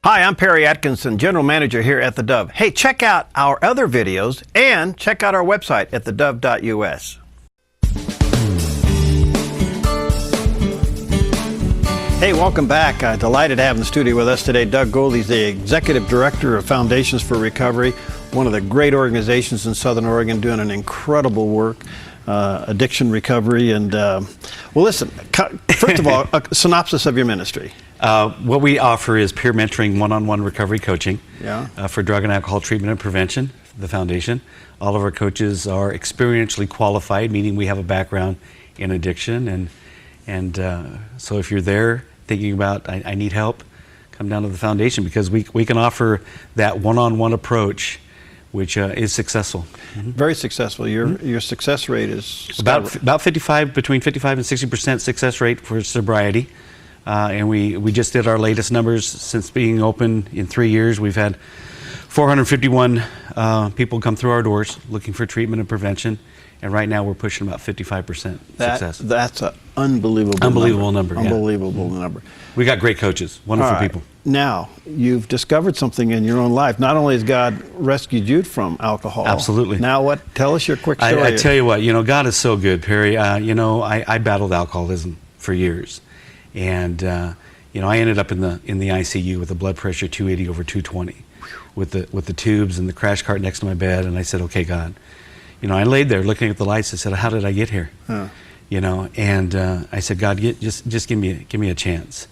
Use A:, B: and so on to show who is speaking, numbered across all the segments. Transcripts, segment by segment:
A: Hi, I'm Perry Atkinson, General Manager here at theDove. Hey, check out our other videos and check out our website at thedove.us. Hey, welcome back. Delighted to have in the studio with us today Doug Gould. He's the Executive Director of Foundations for Recovery, one of the great organizations in Southern Oregon doing an incredible work, addiction recovery. And, well, listen, first of all, a synopsis of your ministry.
B: What we offer is peer mentoring, one-on-one recovery coaching for drug and alcohol treatment and prevention, the foundation. All of our coaches are experientially qualified, meaning we have a background in addiction. And so if you're there thinking about, I need help, come down to the foundation, because we can offer that one-on-one approach, which is successful.
A: Very successful. Your success rate is
B: about 55, between 55 and 60% success rate for sobriety. And we just did our latest numbers since being open in 3 years. We've had 451 people come through our doors looking for treatment and prevention. And right now we're pushing about 55% success.
A: That's an unbelievable
B: number.
A: Unbelievable number.
B: We got great coaches, wonderful people.
A: Now, you've discovered something in your own life. Not only has God rescued you from alcohol.
B: Absolutely.
A: Now what? Tell us your quick story.
B: I tell you what, God is so good, Perry. I battled alcoholism for years. And I ended up in the ICU with a blood pressure 280 over 220 with the tubes and the crash cart next to my bed. And I said, okay, God. I laid there looking at the lights. I said, how did I get here? And I said, God, just give me a chance.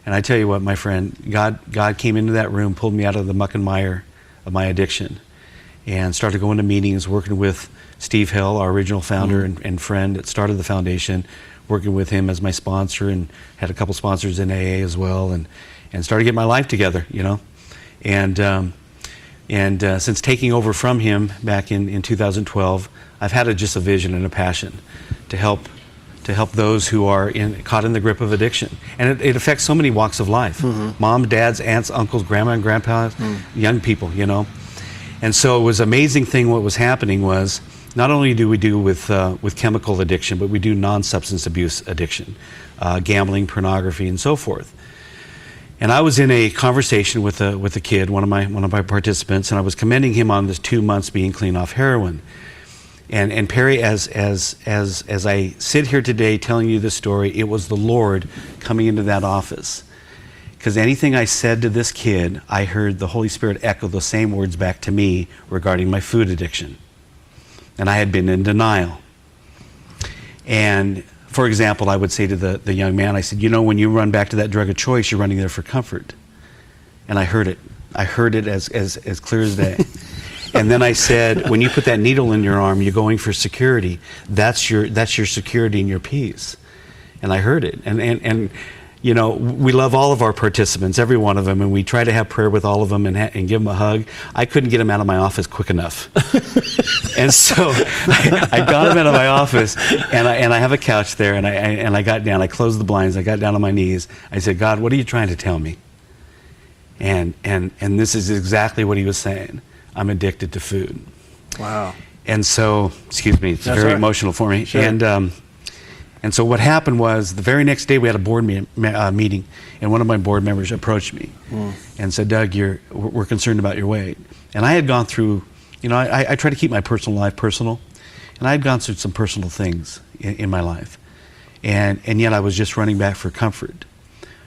B: And I tell you what, my friend, God came into that room, pulled me out of the muck and mire of my addiction, and started going to meetings, working with Steve Hill, our original founder and friend that started the foundation, working with him as my sponsor, and had a couple sponsors in AA as well, and started getting my life together, And since taking over from him back in 2012, I've had just a vision and a passion to help those who are caught in the grip of addiction. And it affects so many walks of life. Mom, dads, aunts, uncles, grandma and grandpa, young people, And so it was an amazing thing. What was happening was, not only do we do with chemical addiction, but we do non-substance abuse addiction, gambling, pornography, and so forth. And I was in a conversation with a kid, one of my participants, and I was commending him on this 2 months being clean off heroin. And Perry, as I sit here today telling you this story, it was the Lord coming into that office. Because anything I said to this kid, I heard the Holy Spirit echo the same words back to me regarding my food addiction. And I had been in denial. And for example, I would say to the young man, I said, when you run back to that drug of choice, you're running there for comfort. And I heard it. I heard it as clear as day. And then I said, when you put that needle in your arm, you're going for security. That's your security and your peace. And I heard it. And we love all of our participants, every one of them, and we try to have prayer with all of them and give them a hug. I couldn't get them out of my office quick enough. And so I got them out of my office, and I have a couch there, and I got down. I closed the blinds. I got down on my knees. I said, God, what are you trying to tell me? And this is exactly what he was saying. I'm addicted to food.
A: Wow.
B: And so, excuse me, it's very emotional for me.
A: Sure.
B: And so what happened was, the very next day we had a board meeting, and one of my board members approached me and said, Doug, we're concerned about your weight. And I had gone through, I try to keep my personal life personal, and I had gone through some personal things in my life. And yet I was just running back for comfort,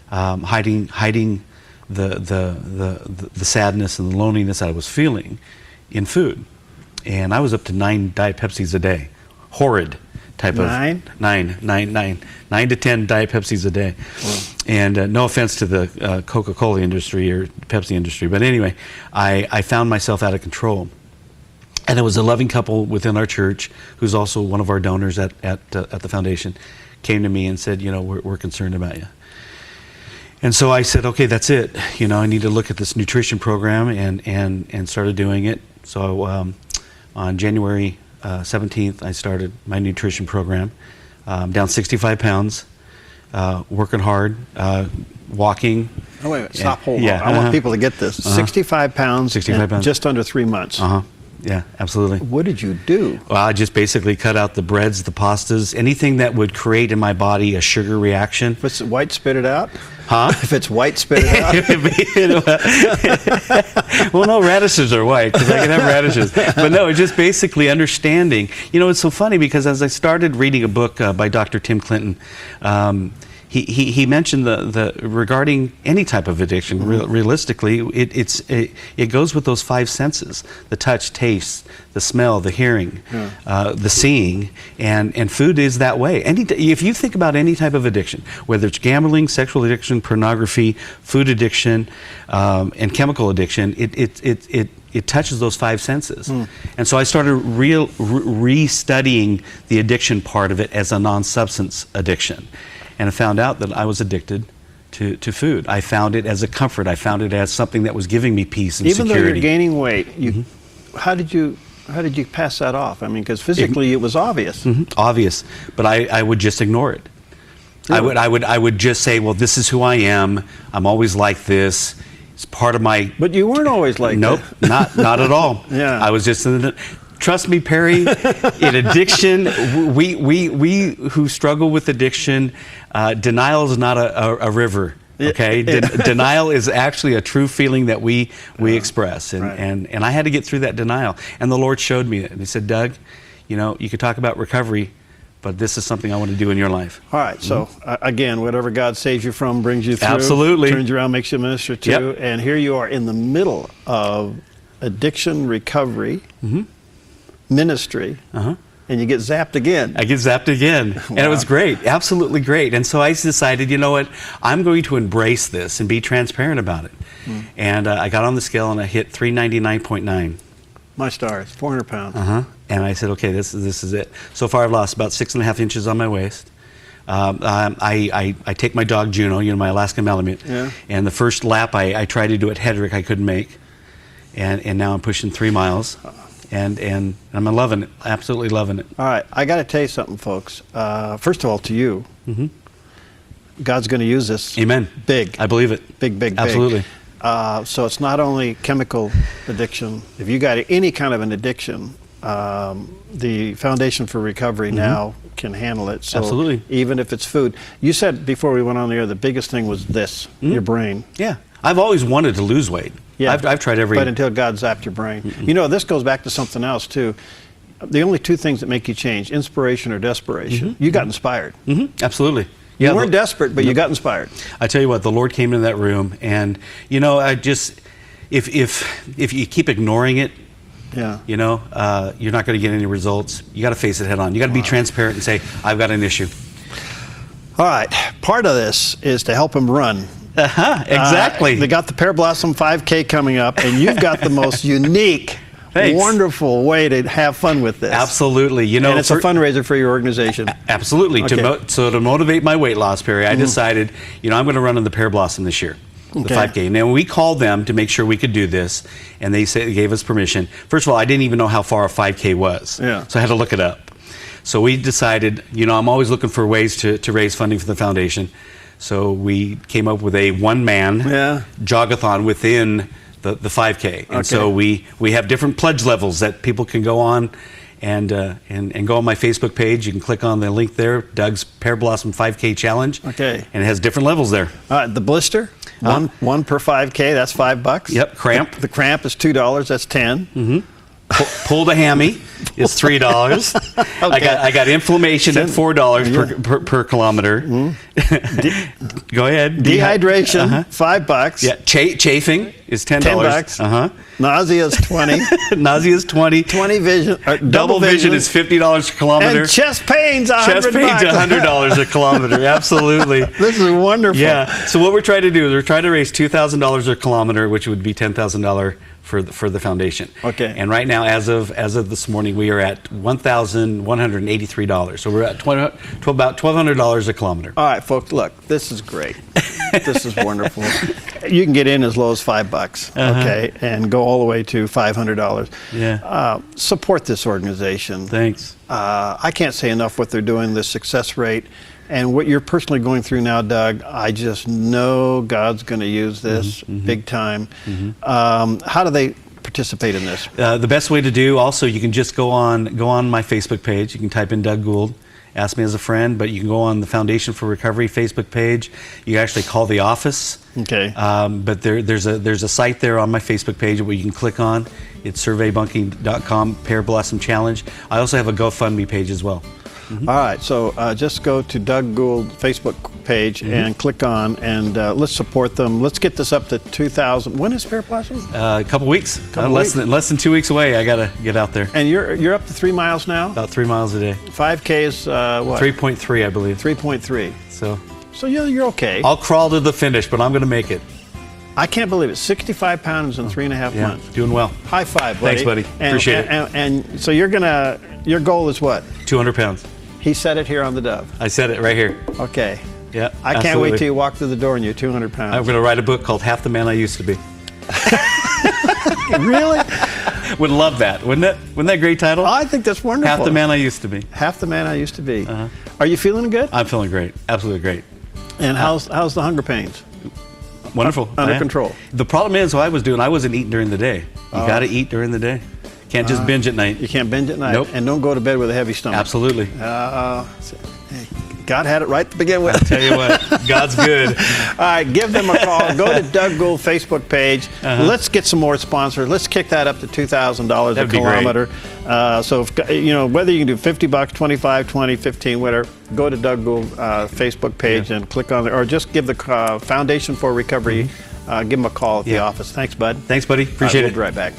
B: hiding the sadness and the loneliness I was feeling in food. And I was up to 9 Diet Pepsis a day. Horrid. Type of 9 to 10 Diet Pepsis a day. Wow. And no offense to the Coca-Cola industry or Pepsi industry, but anyway, I found myself out of control. And there was a loving couple within our church, who's also one of our donors at the foundation, came to me and said, we're concerned about you. And so I said, okay, that's it. I need to look at this nutrition program, and started doing it. So on January 17th, I started my nutrition program. Down 65 pounds, working hard, walking.
A: Oh, wait, stop, hold on. I want people to get this. 65 pounds,
B: 65 pounds.
A: Just under 3 months.
B: Yeah, absolutely.
A: What did you do?
B: Well, I just basically cut out the breads, the pastas, anything that would create in my body a sugar reaction.
A: If it's white, spit it out?
B: Huh?
A: If it's white, spit it out?
B: Well, no, radishes are white because I can have radishes. But no, it's just basically understanding. You know, it's so funny because as I started reading a book by Dr. Tim Clinton, he mentioned regarding any type of addiction. Realistically, it goes with those five senses: the touch, taste, the smell, the hearing, the seeing, and food is that way. If you think about any type of addiction, whether it's gambling, sexual addiction, pornography, food addiction, and chemical addiction, it touches those five senses. And so I started re-studying the addiction part of it as a non-substance addiction. And I found out that I was addicted to food. I found it as a comfort. I found it as something that was giving me peace and
A: security. Even though you're gaining weight, how did you pass that off? I mean, because physically it was obvious.
B: Obvious, but I would just ignore it. Really? I would just say, well, this is who I am. I'm always like this. It's part of my.
A: But you weren't always like
B: that. Nope, not at all.
A: Yeah.
B: I was just in the. Trust me, Perry, in addiction, we who struggle with addiction, denial is not a river, okay? Denial is actually a true feeling that we express, and I had to get through that denial. And the Lord showed me it, and He said, Doug, you know, you could talk about recovery, but this is something I want to do in your life.
A: All right, so again, whatever God saves you from brings you through.
B: Absolutely.
A: Turns you around, makes you a minister too,
B: Yep.
A: and here you are in the middle of addiction recovery, ministry, and you get zapped again.
B: I get zapped again. Wow. And it was great, absolutely great. And so I decided, you know what, I'm going to embrace this and be transparent about it. And I got on the scale and I hit 399.9.
A: My stars, 400 pounds.
B: And I said, okay, this is it. So far I've lost about 6.5 inches on my waist. I take my dog Juno, you know, my Alaskan Malamute, and the first lap I tried to do at Hedrick I couldn't make. And now I'm pushing 3 miles. And I'm loving it, absolutely loving it.
A: All right, I got to tell you something, folks. First of all, to you, God's going to use this.
B: Amen.
A: Big.
B: I believe it.
A: Big.
B: Absolutely.
A: So it's not only chemical addiction. If you got any kind of an addiction, the Foundation for Recovery now can handle it. So
B: absolutely.
A: Even if it's food. You said before we went on the air, the biggest thing was this, your brain.
B: Yeah. I've always wanted to lose weight.
A: Yeah,
B: I've tried every.
A: But until God zapped your brain. You know, this goes back to something else too. The only two things that make you change, inspiration or desperation. You got inspired.
B: Absolutely.
A: You weren't desperate, but you got inspired.
B: I tell you what, the Lord came into that room, and you know, I just, if you keep ignoring it, you know, you're not going to get any results. You got to face it head on. You got to be transparent and say, I've got an issue.
A: All right. Part of this is to help him run.
B: Exactly.
A: They got the Pear Blossom 5K coming up, and you've got the most unique, wonderful way to have fun with this.
B: Absolutely. You know,
A: and it's a fundraiser for your organization.
B: Absolutely. Okay. So to motivate my weight loss, Perry, I decided, you know, I'm going to run on the Pear Blossom this year. The 5K. Now, we called them to make sure we could do this, and they gave us permission. First of all, I didn't even know how far a 5K was, so I had to look it up. So we decided, you know, I'm always looking for ways to raise funding for the foundation. So we came up with a one-man jogathon within the 5K, and so we have different pledge levels that people can go on and go on my Facebook page. You can click on the link there, Doug's Pear Blossom 5K Challenge. And it has different levels there.
A: The blister, one per 5K, that's $5.
B: Yep. Cramp.
A: The cramp is $2. That's $10.
B: Pull the hammy is $3. I got inflammation at $4 per kilometer. Go ahead.
A: Dehydration, $5.
B: Yeah. Chafing is $10.
A: $10. Nausea is $20.
B: Nausea is $20.
A: 20 vision.
B: Double vision is $50 a kilometer.
A: And chest pain's $100.
B: Chest pain's $100 a kilometer. Absolutely.
A: This is wonderful.
B: Yeah. So what we're trying to do is we're trying to raise $2,000 a kilometer, which would be $10,000 for the foundation. And right now, as of this morning, we are at $1,183. So we're at about $1,200 a kilometer.
A: All right, folks. Look, this is great. This is wonderful. You can get in as low as $5, and go all the way to $500.
B: Yeah.
A: Support this organization.
B: Thanks.
A: I can't say enough what they're doing. The success rate. And what you're personally going through now, Doug, I just know God's going to use this big time. How do they participate in this?
B: The best way to do, also, you can just go on my Facebook page. You can type in Doug Gould, ask me as a friend, but you can go on the Foundation for Recovery Facebook page. You actually call the office.
A: Okay.
B: But there's a site there on my Facebook page where you can click on. It's surveybunking.com, Pear Blossom Challenge. I also have a GoFundMe page as well.
A: Mm-hmm. All right, so just go to Doug Gould Facebook page and click on, and let's support them. Let's get this up to 2,000. When is Pear Blossom?
B: A couple weeks. Less than 2 weeks away. I gotta get out there.
A: And you're up to 3 miles now?
B: About 3 miles a day.
A: 5K is what?
B: 3.3, I believe.
A: 3.3. So you're okay.
B: I'll crawl to the finish, but I'm gonna make it.
A: I can't believe it. 65 pounds in 3.5 months.
B: Doing well.
A: High five, buddy.
B: Thanks, buddy. Appreciate it.
A: And so your goal is what?
B: 200 pounds.
A: He said it here on theDove.
B: I said it right here.
A: Okay.
B: Yeah.
A: I can't wait till you walk through the door and you're 200 pounds.
B: I'm going to write a book called Half the Man I Used to Be.
A: Really?
B: Would love that. Wouldn't it? Wouldn't that a great title?
A: I think that's wonderful.
B: Half the Man I Used to Be.
A: Half the man I used to be. Are you feeling good?
B: I'm feeling great. Absolutely great.
A: And how's the hunger pains?
B: Wonderful.
A: Under control.
B: The problem is, what I wasn't eating during the day. You got to eat during the day. Can't just binge at night.
A: You can't binge at night.
B: Nope.
A: And don't go to bed with a heavy stomach.
B: Absolutely.
A: Hey, God had it right to begin with.
B: I'll tell you what, God's good.
A: All right, give them a call. Go to Doug Gould Facebook page. Let's get some more sponsors. Let's kick that up to $2,000 a kilometer. So if, whether you can do $50, 25, 20, 15, whatever, go to Doug Gould Facebook page and click on it, or just give the Foundation for Recovery. Give them a call at the office. Thanks, bud.
B: Thanks, buddy. Appreciate it.
A: We'll be right back.